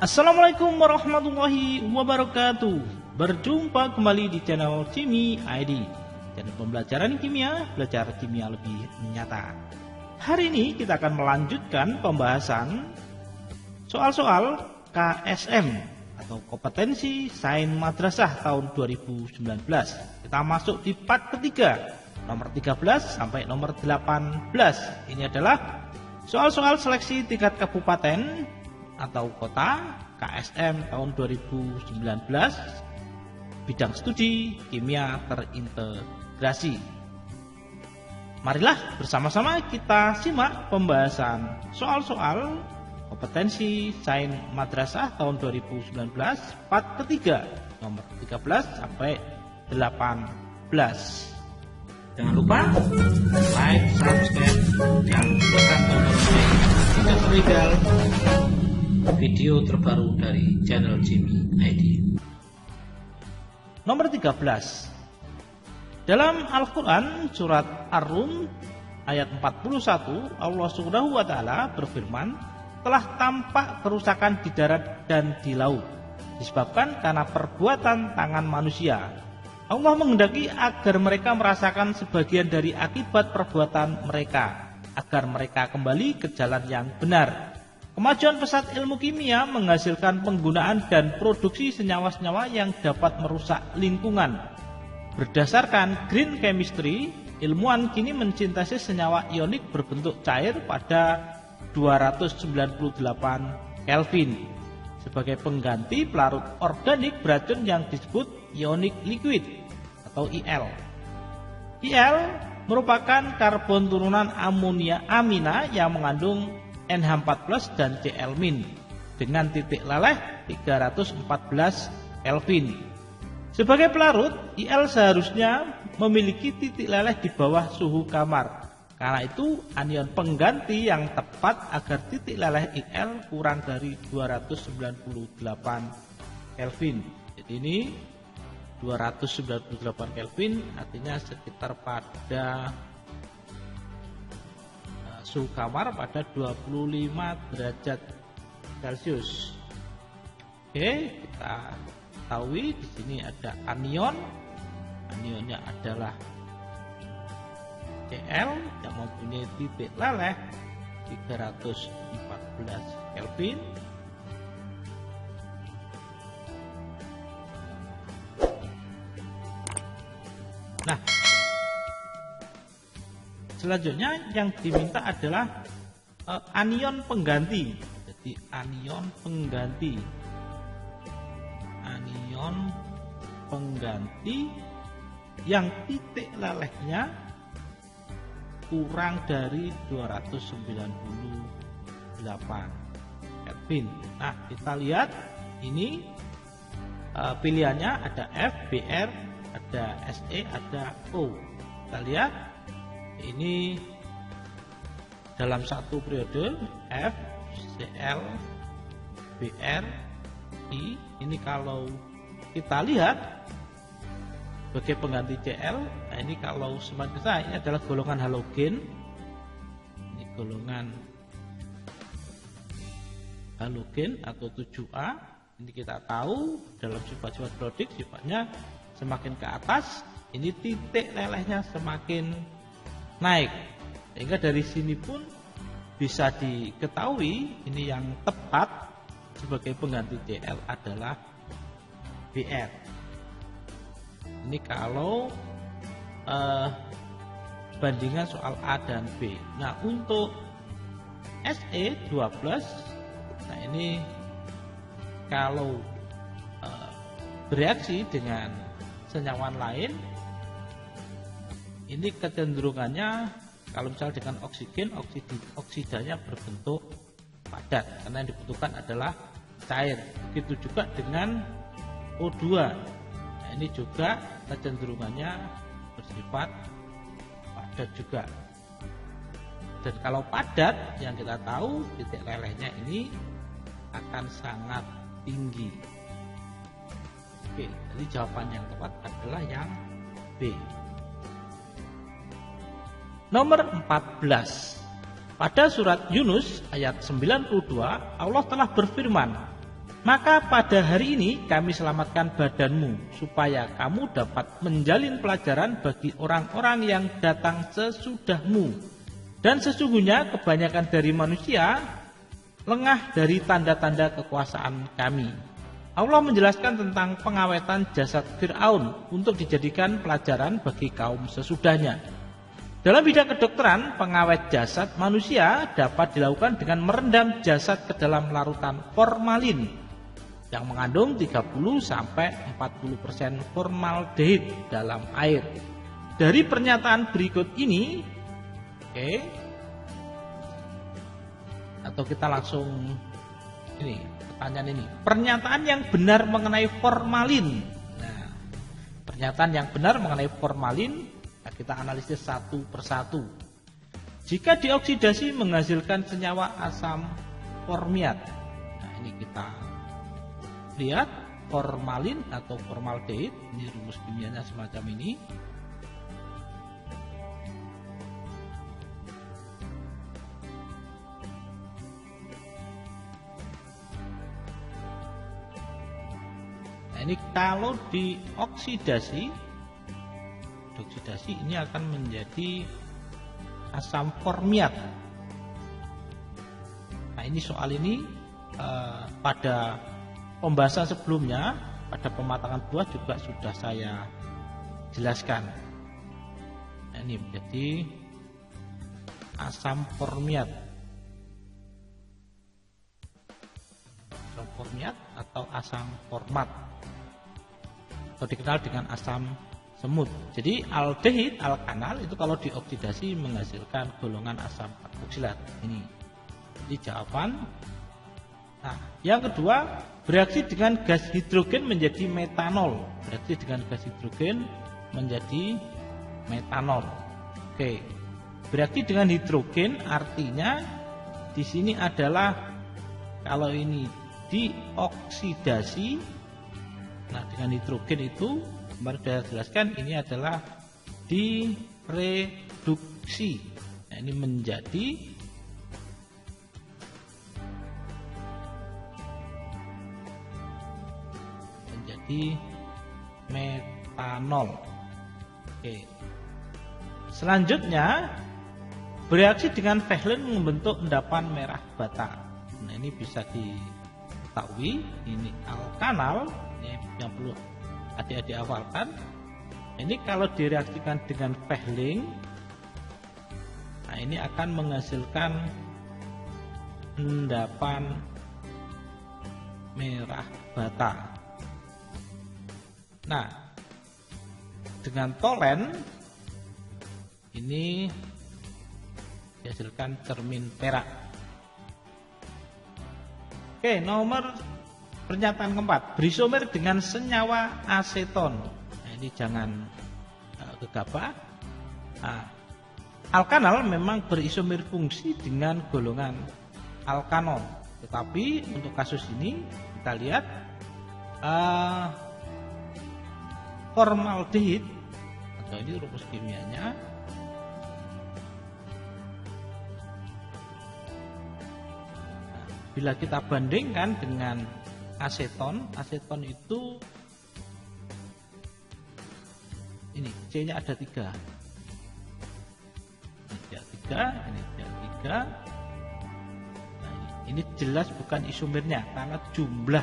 Assalamualaikum warahmatullahi wabarakatuh. Berjumpa kembali di channel Jimmy ID, channel pembelajaran kimia, belajar kimia lebih nyata. Hari ini kita akan melanjutkan pembahasan soal-soal KSM atau kompetensi sains madrasah tahun 2019. Kita masuk di part ketiga, nomor 13 sampai nomor 18. Ini adalah soal-soal seleksi tingkat kabupaten atau kota KSM tahun 2019, bidang studi kimia terintegrasi. Marilah bersama-sama kita simak pembahasan soal-soal kompetensi sains madrasah tahun 2019 part ketiga, nomor 13 sampai 18. Jangan lupa like, subscribe, dan tekan tombol lonceng tidak video terbaru dari channel Jimmy ID. Nomor 13. Dalam Al-Quran surat Ar-Rum ayat 41, Allah Subhanahu wa Ta'ala berfirman, telah tampak kerusakan di darat dan di laut disebabkan karena perbuatan tangan manusia. Allah menghendaki agar mereka merasakan sebagian dari akibat perbuatan mereka, agar mereka kembali ke jalan yang benar. Kemajuan pesat ilmu kimia menghasilkan penggunaan dan produksi senyawa-senyawa yang dapat merusak lingkungan. Berdasarkan green chemistry, ilmuwan kini mensintesis senyawa ionik berbentuk cair pada 298 Kelvin sebagai pengganti pelarut organik beracun yang disebut ionic liquid atau IL. IL merupakan karbon turunan amina yang mengandung NH4+ dan Cl- dengan titik leleh 314 Kelvin. Sebagai pelarut, IL seharusnya memiliki titik leleh di bawah suhu kamar. Karena itu, anion pengganti yang tepat agar titik leleh IL kurang dari 298 Kelvin. Jadi ini 298 Kelvin artinya sekitar pada suhu kamar pada 25 derajat Celcius. Oke, kita ketahui di sini ada anion. Anionnya adalah Cl yang mempunyai titik leleh 314 Kelvin. Nah, selanjutnya yang diminta adalah anion pengganti. Jadi anion pengganti yang titik lelehnya kurang dari 298 Kelvin. Nah, kita lihat ini pilihannya ada F, Br, ada Se, ada O. Kita lihat ini dalam satu periode F, Cl, Br, I. Ini kalau kita lihat sebagai pengganti Cl, nah ini kalau semakin besar ini adalah golongan halogen. Ini golongan halogen atau 7A. Ini kita tahu dalam sifat-sifat periodik sifatnya semakin ke atas ini titik lelehnya semakin naik, sehingga dari sini pun bisa diketahui ini yang tepat sebagai pengganti Cl adalah Br. Ini kalau bandingan soal A dan B. Nah, untuk Se12, nah ini kalau bereaksi dengan senyawa lain, ini kecenderungannya kalau misal dengan oksigen, oksidanya berbentuk padat karena yang dibutuhkan adalah cair. Begitu juga dengan O2. Nah, ini juga kecenderungannya bersifat padat juga. Dan kalau padat, yang kita tahu titik lelehnya ini akan sangat tinggi. Oke, jadi jawaban yang tepat adalah yang B. Nomor 14. Pada surat Yunus ayat 92, Allah telah berfirman, Maka pada hari ini kami selamatkan badanmu, supaya kamu dapat menjalin pelajaran bagi orang-orang yang datang sesudahmu. Dan sesungguhnya kebanyakan dari manusia lengah dari tanda-tanda kekuasaan kami. Allah menjelaskan tentang pengawetan jasad Fir'aun untuk dijadikan pelajaran bagi kaum sesudahnya. Dalam bidang kedokteran, pengawet jasad manusia dapat dilakukan dengan merendam jasad ke dalam larutan formalin yang mengandung 30-40% formaldehid dalam air. Dari pernyataan berikut ini, atau kita langsung ini pertanyaan ini, pernyataan yang benar mengenai formalin. Nah, pernyataan yang benar mengenai formalin kita analisis satu persatu. Jika dioksidasi menghasilkan senyawa asam formiat. Nah, ini kita lihat formalin atau formaldehid, ini rumus kimianya semacam ini. Nah, ini kalau dioksidasi ini akan menjadi asam formiat. Nah, ini soal ini pada pembahasan sebelumnya, pada pematangan buah juga sudah saya jelaskan. Nah, ini menjadi asam formiat. Asam formiat atau asam format, atau dikenal dengan asam semut. Jadi aldehid, alkanal itu kalau dioksidasi menghasilkan golongan asam karboksilat. Ini jawaban. Nah, yang kedua, bereaksi dengan gas hidrogen menjadi metanol. Bereaksi dengan gas hidrogen menjadi metanol. Oke. Bereaksi dengan hidrogen artinya di sini adalah kalau ini dioksidasi, nah dengan hidrogen itu kemarin sudah jelaskan ini adalah direduksi. Nah, ini menjadi metanol. Oke. Selanjutnya bereaksi dengan Vehlen membentuk endapan merah bata. Nah, ini bisa diketahui ini alkanal yang perlu adik-adik hafalkan. Ini kalau direaksikan dengan Vehlen, nah ini akan menghasilkan endapan merah bata. Nah, dengan tolen ini dihasilkan cermin perak. Oke, nomor pernyataan keempat, berisomer dengan senyawa aseton. Nah, ini jangan gegabah. Nah, alkanal memang berisomer fungsi dengan golongan alkanon, tetapi untuk kasus ini kita lihat formaldehid atau ini rumus kimianya. Nah, bila kita bandingkan dengan aseton, aseton itu ini C-nya ada 3. Ini C3, ini C3. Nah, ini jelas bukan isomernya karena jumlah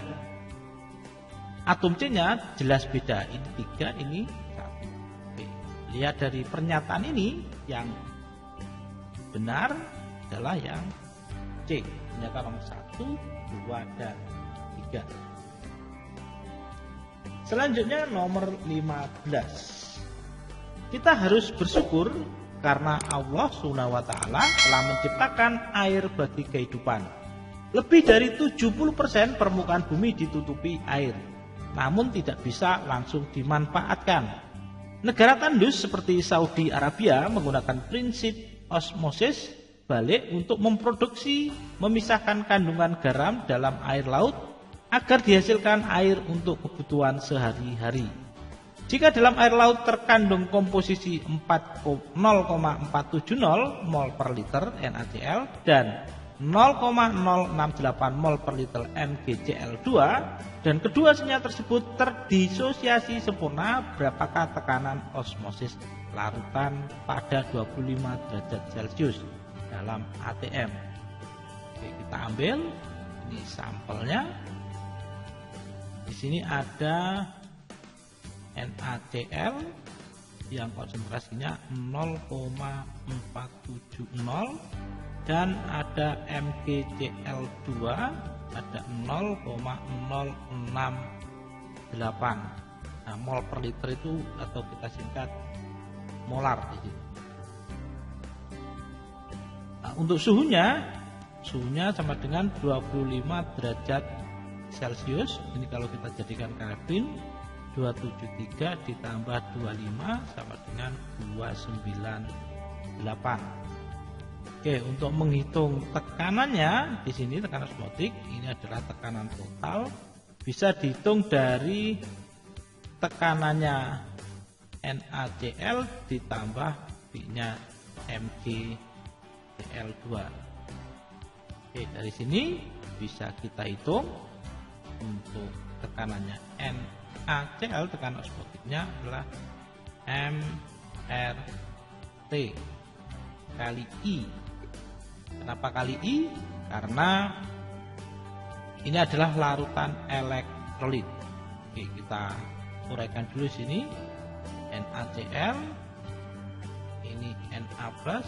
atom C-nya jelas beda. Ini 3, ini 1. Oke. Lihat dari pernyataan ini yang benar adalah yang C. Pernyataan nomor 1, 2, dan 3. Selanjutnya nomor 15. Kita harus bersyukur karena Allah SWT telah menciptakan air bagi kehidupan. Lebih dari 70% permukaan bumi ditutupi air, namun tidak bisa langsung dimanfaatkan. Negara tandus seperti Saudi Arabia menggunakan prinsip osmosis balik untuk memproduksi, memisahkan kandungan garam dalam air laut agar dihasilkan air untuk kebutuhan sehari-hari. Jika dalam air laut terkandung komposisi 0,470 mol per liter NaCl dan 0,068 mol per liter NaCl2 dan kedua senyawa tersebut terdisosiasi sempurna, berapakah tekanan osmosis larutan pada 25 derajat Celcius dalam ATM? Oke, kita ambil ini sampelnya. Di sini ada NaCl yang konsentrasinya 0,470 dan ada MgCl2 ada 0,068. Nah, mol per liter itu atau kita singkat molar di sini. Nah, untuk suhunya sama dengan 25 derajat Celcius. Ini kalau kita jadikan Kelvin, 273 ditambah 25 sama dengan 298. Oke, untuk menghitung tekanannya di sini tekanan osmotik ini adalah tekanan total, bisa dihitung dari tekanannya NaCl ditambah B-nya MgCl2. Oke, dari sini bisa kita hitung untuk tekanannya NaCl, tekanan osmotiknya adalah mRT kali I. Kenapa kali I? Karena ini adalah larutan elektrolit. Oke, kita uraikan dulu sini. NaCl ini Na plus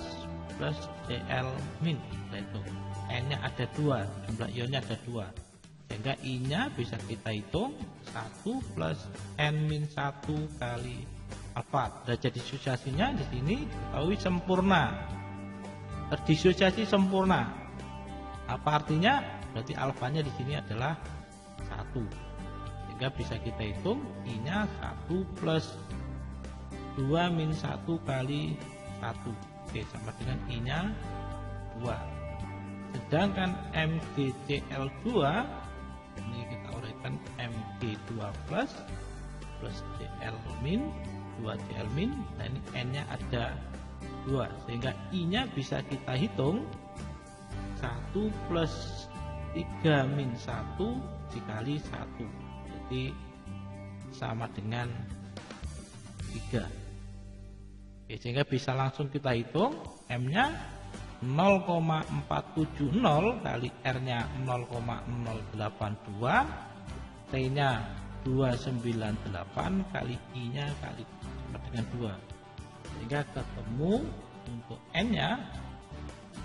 Cl min. Itu N-nya ada 2, jumlah ionnya ada 2. Sehingga I-nya bisa kita hitung 1 plus N-1 kali alfa. Derajat disosiasinya di sini diketahui sempurna. Terdisosiasi sempurna. Apa artinya? Berarti alfanya di sini adalah 1. Sehingga bisa kita hitung I-nya 1 plus 2 min 1 kali 1. Oke, sama dengan I-nya 2. Sedangkan MgCl2 ini kita uraikan Mg2 plus Cl min 2Cl min. Nah, ini N-nya ada 2 sehingga I-nya bisa kita hitung 1 plus 3 min 1 dikali 1, jadi sama dengan 3. Oke, sehingga bisa langsung kita hitung M-nya 0,470 kali R-nya 0,082, T-nya 298 kali I-nya kali sama dengan 2. Sehingga ketemu untuk N-nya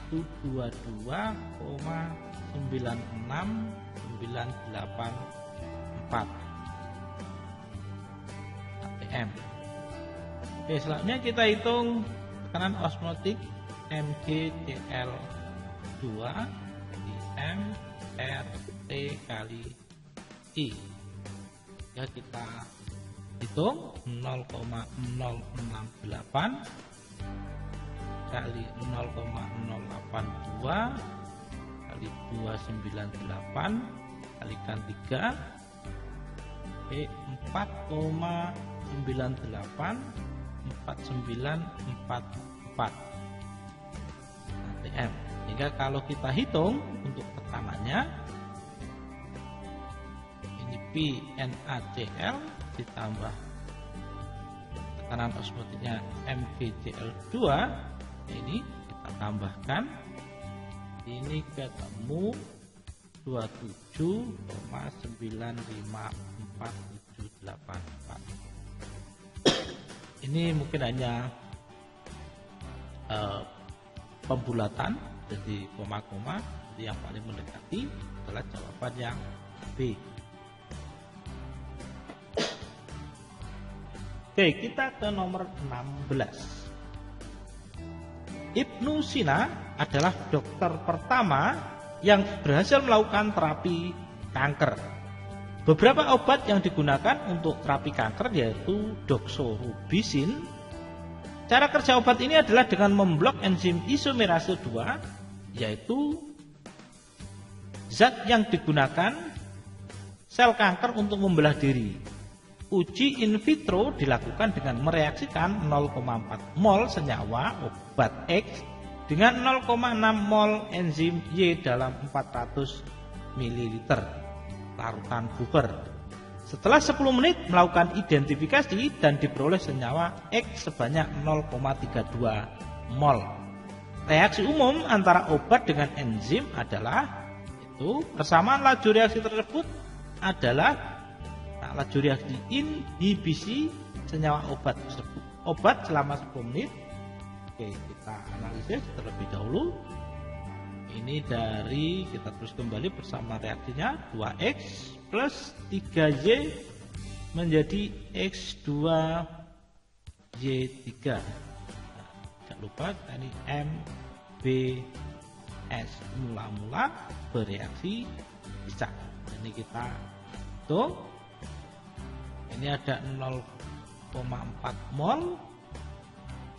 itu 22,96984 atm. Oke, selanjutnya kita hitung tekanan osmotik MgCl2 di mRT kali I. Ya, kita hitung 0,068 kali 0,082 kali 298 kalikan 3. Oke, 4,98 4944 atm. Sehingga kalau kita hitung untuk tekanannya ini P NaCl ditambah tekanan osmotiknya MgCl2, ini kita tambahkan, ini ketemu 27,95478. Ini mungkin hanya pembulatan, jadi koma-koma. Jadi yang paling mendekati adalah jawaban yang B. Oke, kita ke nomor 16. Ibnu Sina adalah dokter pertama yang berhasil melakukan terapi kanker. Beberapa obat yang digunakan untuk terapi kanker yaitu doxorubicin. Cara kerja obat ini adalah dengan memblok enzim isomerase 2, yaitu zat yang digunakan sel kanker untuk membelah diri. Uji in vitro dilakukan dengan mereaksikan 0,4 mol senyawa obat X dengan 0,6 mol enzim Y dalam 400 ml larutan buper. Setelah 10 menit melakukan identifikasi dan diperoleh senyawa X sebanyak 0,32 mol. Reaksi umum antara obat dengan enzim adalah persamaan laju reaksi tersebut adalah laju reaksi inhibisi senyawa obat tersebut. Obat selama 10 menit. Oke, kita analisis terlebih dahulu. Ini dari, kita terus kembali bersama reaksinya, 2X plus 3Y menjadi X2Y3. Jangan lupa ini MBS, mula-mula bereaksi bisa. Ini kita hitung. Ini ada 0,4 mol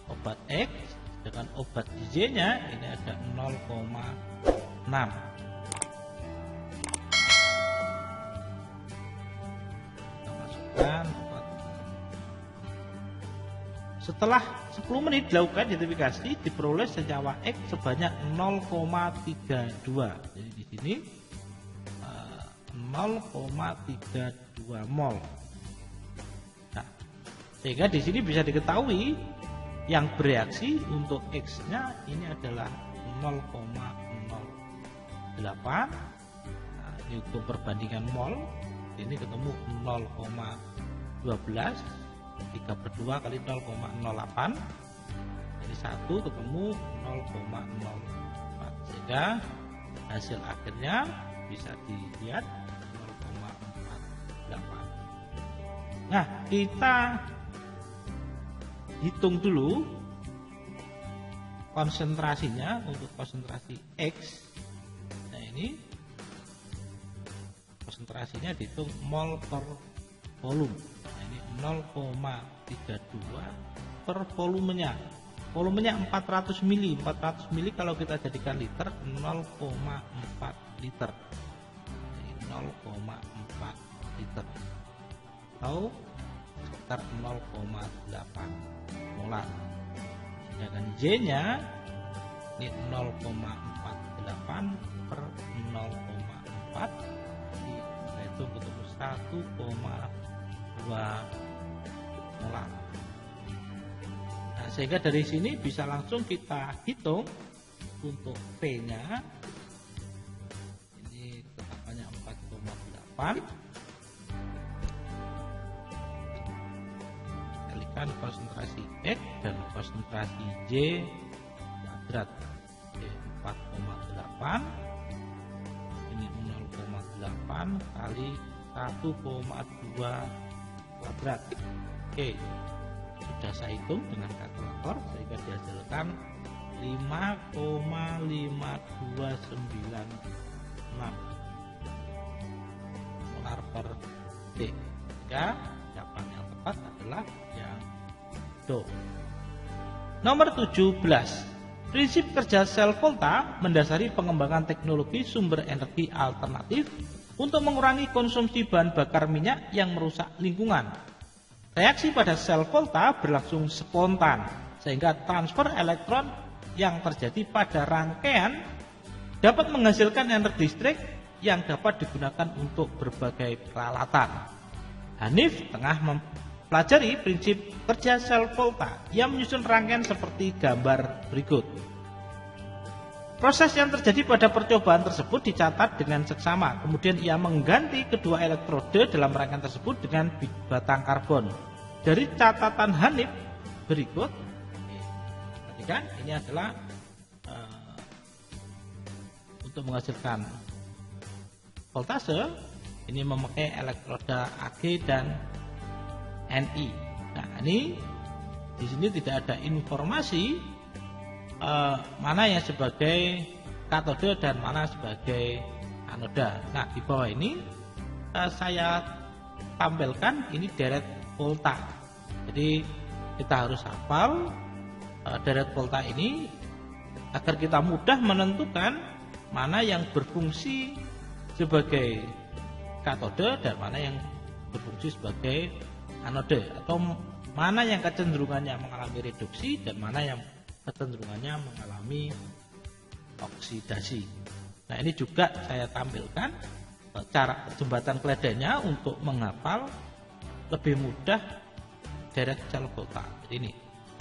obat X, dengan obat Y-nya ini ada 0,6. Kita masukkan obat. Setelah 10 menit dilakukan identifikasi, diperoleh senyawa X sebanyak 0,32. Jadi di sini 0,32 mol. Nah, sehingga di sini bisa diketahui yang bereaksi untuk X-nya ini adalah 0,08. Nah, ini untuk perbandingan mol, ini ketemu 0,12, 3/2 kali 0,08. Ini 1 ketemu 0,04. Sehingga hasil akhirnya bisa dilihat 0,48. Nah, kita hitung dulu konsentrasinya untuk konsentrasi X. Nah, ini konsentrasinya dihitung mol per volume. Nah, ini 0,32 per volumenya. Volumenya 400 mili. 400 mili kalau kita jadikan liter 0,4 liter. Ini 0,4 liter. Atau sekitar 0,8 molar. Sedangkan Y-nya ini 0,48 per 0,4, itu ketemu 1,2 molar. Nah, sehingga dari sini bisa langsung kita hitung untuk P-nya. Ini tetapannya 4,8. Konsentrasi X dan konsentrasi Y kuadrat 4,8, ini 0,8 kali 1,2 kuadrat. Oke, sudah saya hitung dengan kalkulator sehingga dihasilkan 5,5296 molar per D. Sehingga jawaban yang tepat adalah yang Do. Nomor 17. Prinsip kerja sel Volta mendasari pengembangan teknologi sumber energi alternatif untuk mengurangi konsumsi bahan bakar minyak yang merusak lingkungan. Reaksi pada sel Volta berlangsung spontan, sehingga transfer elektron yang terjadi pada rangkaian dapat menghasilkan energi listrik yang dapat digunakan untuk berbagai peralatan. Hanif tengah mempelajari prinsip kerja sel Volta yang menyusun rangkaian seperti gambar berikut. Proses yang terjadi pada percobaan tersebut dicatat dengan seksama. Kemudian ia mengganti kedua elektrode dalam rangkaian tersebut dengan batang karbon. Dari catatan Hanif berikut, perhatikan ini adalah untuk menghasilkan voltase. Ini memakai elektroda Ag dan Ni. Nah, ini di sini tidak ada informasi mana yang sebagai katode dan mana sebagai anoda. Nah, di bawah ini saya tampilkan ini deret volta. Jadi kita harus hafal deret volta ini agar kita mudah menentukan mana yang berfungsi sebagai katode dan mana yang berfungsi sebagai anode, atau mana yang kecenderungannya mengalami reduksi dan mana yang kecenderungannya mengalami oksidasi. Nah, ini juga saya tampilkan cara jembatan Kledennya untuk menghafal lebih mudah direct cell kota. Ini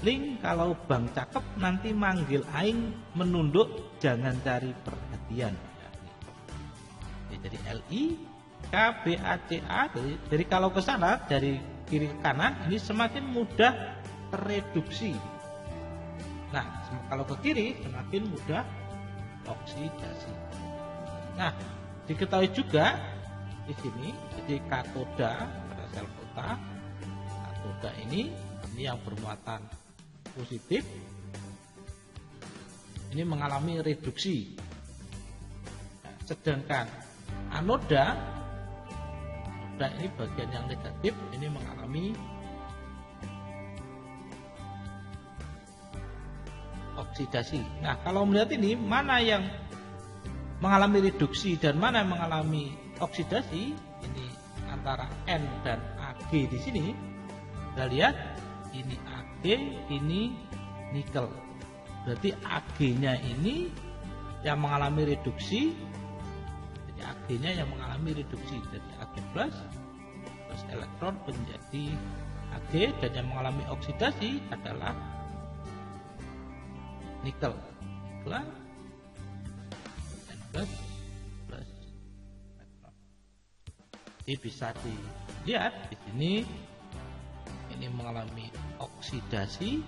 link kalau Bang cakep nanti manggil aing menunduk jangan cari perhatian. Jadi LI KBACA. Jadi kalau ke sana dari kiri ke kanan ini semakin mudah tereduksi. Nah, kalau ke kiri semakin mudah oksidasi. Nah, diketahui juga di sini jadi katoda pada sel kota. Katoda ini yang bermuatan positif ini mengalami reduksi. Nah, sedangkan anoda ini bagian yang negatif ini mengalami oksidasi. Nah, kalau melihat ini mana yang mengalami reduksi dan mana yang mengalami oksidasi, ini antara N dan Ag di sini. Kita lihat ini Ag, ini nikel. Berarti Ag-nya ini yang mengalami reduksi. Ag-nya yang mengalami reduksi, jadi Ag plus elektron menjadi Ag, dan yang mengalami oksidasi adalah nikel. N plus elektron. Jadi bisa dilihat di sini ini mengalami oksidasi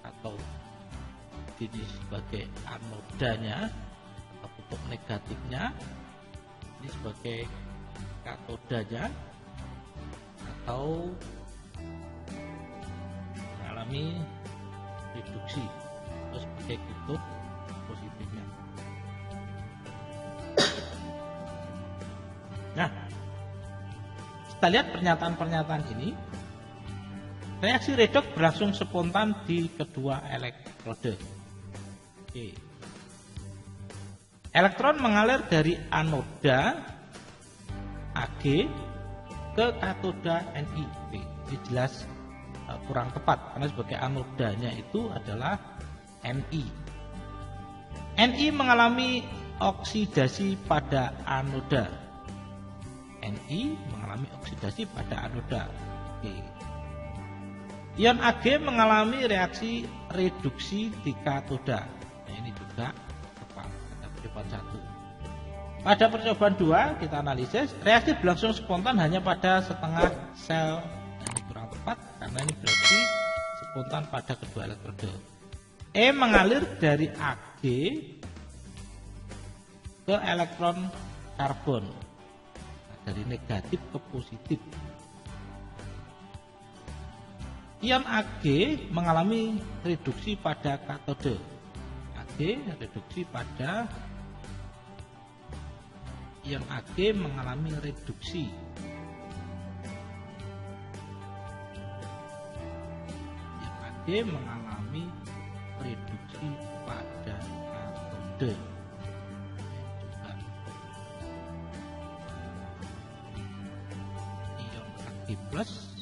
atau ini sebagai anodanya atau kutub negatifnya. Ini sebagai katodanya atau mengalami reduksi atau sebagai kutub positifnya. Nah, kita lihat pernyataan-pernyataan ini. Reaksi redoks berlangsung spontan di kedua elektrode. Oke. Elektron mengalir dari anoda Ag ke katoda Ni. Ini jelas kurang tepat karena sebagai anodanya itu adalah Ni. Ni mengalami oksidasi pada anoda. Ni mengalami oksidasi pada anoda. Oke. Ion Ag mengalami reaksi reduksi di katoda. Nah, ini juga tepat pada percobaan 1. Pada percobaan 2 kita analisis reaksi berlangsung spontan hanya pada setengah sel. Nah, ini kurang tepat karena ini berarti spontan pada kedua elektrode. E mengalir dari Ag ke elektron karbon. Nah, dari negatif ke positif. Ion Ag mengalami reduksi pada katode. Ag reduksi pada ion Ag mengalami reduksi. Ion Ag mengalami reduksi pada katode. Ion Ag plus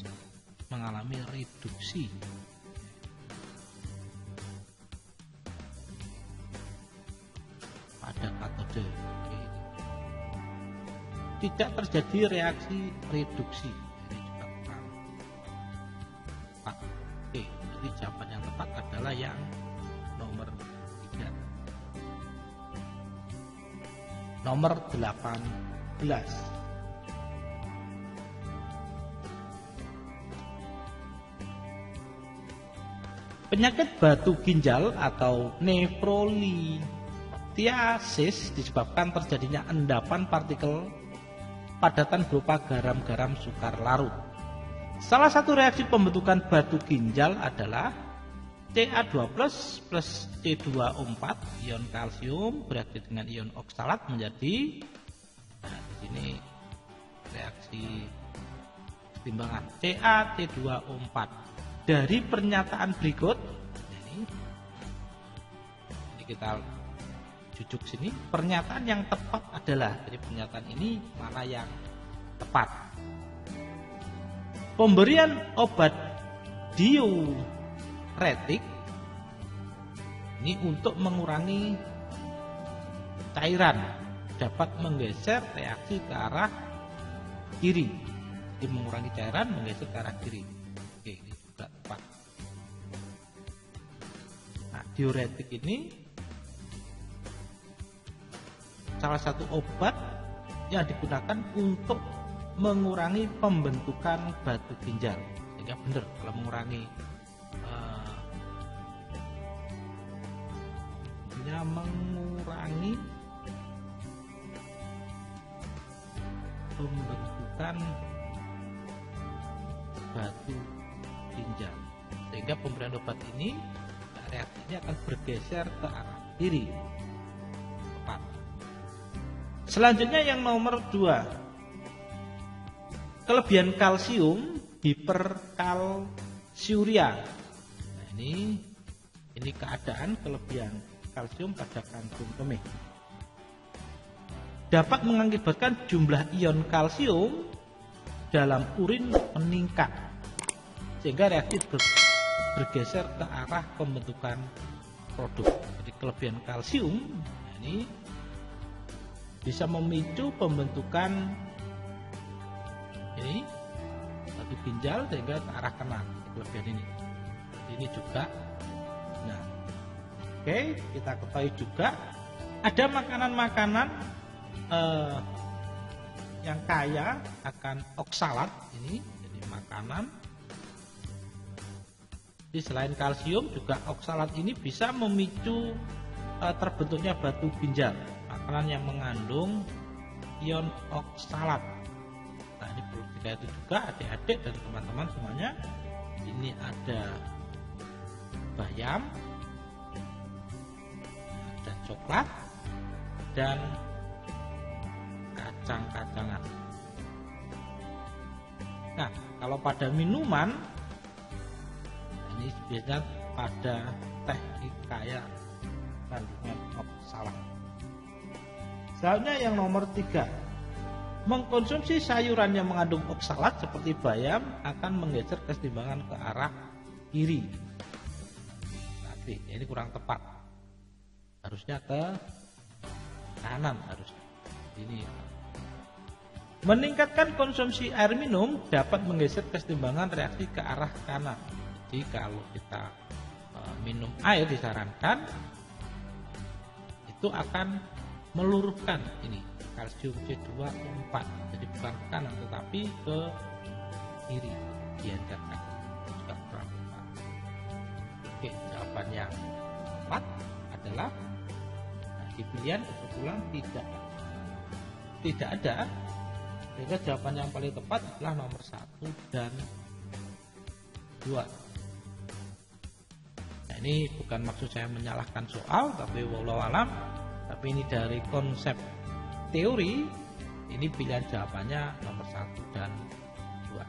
mengalami reduksi pada katode. Tidak terjadi reaksi reduksi. Ini juga kurang tepat. Oke, jadi jawaban yang tepat adalah yang nomor 3. Nomor 18. Penyakit batu ginjal atau nefrolithiasis disebabkan terjadinya endapan partikel padatan berupa garam-garam sukar larut. Salah satu reaksi pembentukan batu ginjal adalah Ca2+ plus C2O4 ion kalsium bereaksi dengan ion oksalat menjadi, nah di sini reaksi timbangan CaC2O4. Dari pernyataan berikut, ini kita jujuk sini, pernyataan yang tepat adalah, jadi pernyataan ini mana yang tepat. Pemberian obat diuretik Ini untuk mengurangi cairan, dapat menggeser reaksi ke arah kiri. Jadi mengurangi cairan, menggeser ke arah kiri. Oke, ini juga tepat. Nah, diuretik ini salah satu obat yang digunakan untuk mengurangi pembentukan batu ginjal. Sehingga benar kalau mengurangi pembentukan batu ginjal, sehingga pemberian obat ini reaksinya akan bergeser ke arah kiri. Tepat. Selanjutnya yang nomor 2, kelebihan kalsium, hiperkalsiuria. Nah, ini keadaan kelebihan kalsium pada kantung kemih. Dapat mengakibatkan jumlah ion kalsium dalam urin meningkat, sehingga reaksi bergeser ke arah pembentukan produk. Jadi kelebihan kalsium ini bisa memicu pembentukan ini batu ginjal sehingga ke arah kanan. Kelebihan ini juga. Nah, oke, kita ketahui juga ada makanan-makanan yang kaya akan oksalat ini. Jadi makanan, jadi selain kalsium juga oksalat ini bisa memicu terbentuknya batu ginjal. Makanan yang mengandung ion oksalat. Nah, ini perlu diketahui juga adik-adik dan teman-teman semuanya. Ini ada bayam, ada coklat, dan kacang-kacangan. Nah, kalau pada minuman, ini biasanya pada teh kaya kandungan oksalat. Selanjutnya yang nomor 3, mengkonsumsi sayuran yang mengandung oksalat seperti bayam akan menggeser keseimbangan ke arah kiri. Tapi ini kurang tepat. Harusnya ke kanan harusnya. Ini. Meningkatkan konsumsi air minum dapat menggeser keseimbangan reaksi ke arah kanan. Jadi kalau kita minum air disarankan itu akan meluruhkan ini kalsium C2O4, jadi bukan ke kanan tetapi ke kiri diantarkan. Juga kurang tepat. Oke, jawaban yang tepat adalah di pilihan kebetulan tidak ada, sehingga jawaban yang paling tepat adalah nomor 1 dan 2. Nah, ini bukan maksud saya menyalahkan soal, tapi wallahu alam. Tapi ini dari konsep teori, ini pilihan jawabannya nomor 1 dan 2.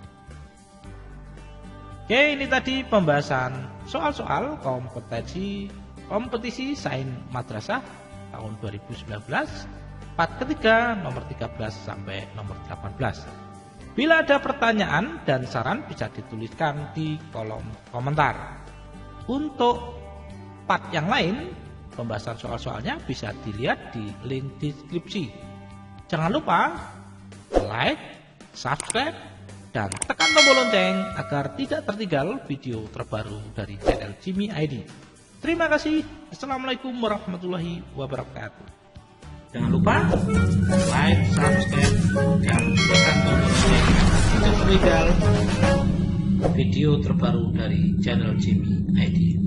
Oke, ini tadi pembahasan soal-soal kompetisi sains madrasah tahun 2019, part ketiga nomor 13 sampai nomor 18. Bila ada pertanyaan dan saran bisa dituliskan di kolom komentar. Untuk part yang lain, pembahasan soal-soalnya bisa dilihat di link deskripsi. Jangan lupa like, subscribe, dan tekan tombol lonceng agar tidak tertinggal video terbaru dari channel Jimmy ID. Terima kasih. Assalamualaikum warahmatullahi wabarakatuh. Jangan lupa like, subscribe, dan tekan tombol lonceng untuk tertinggal video terbaru dari channel Jimmy ID.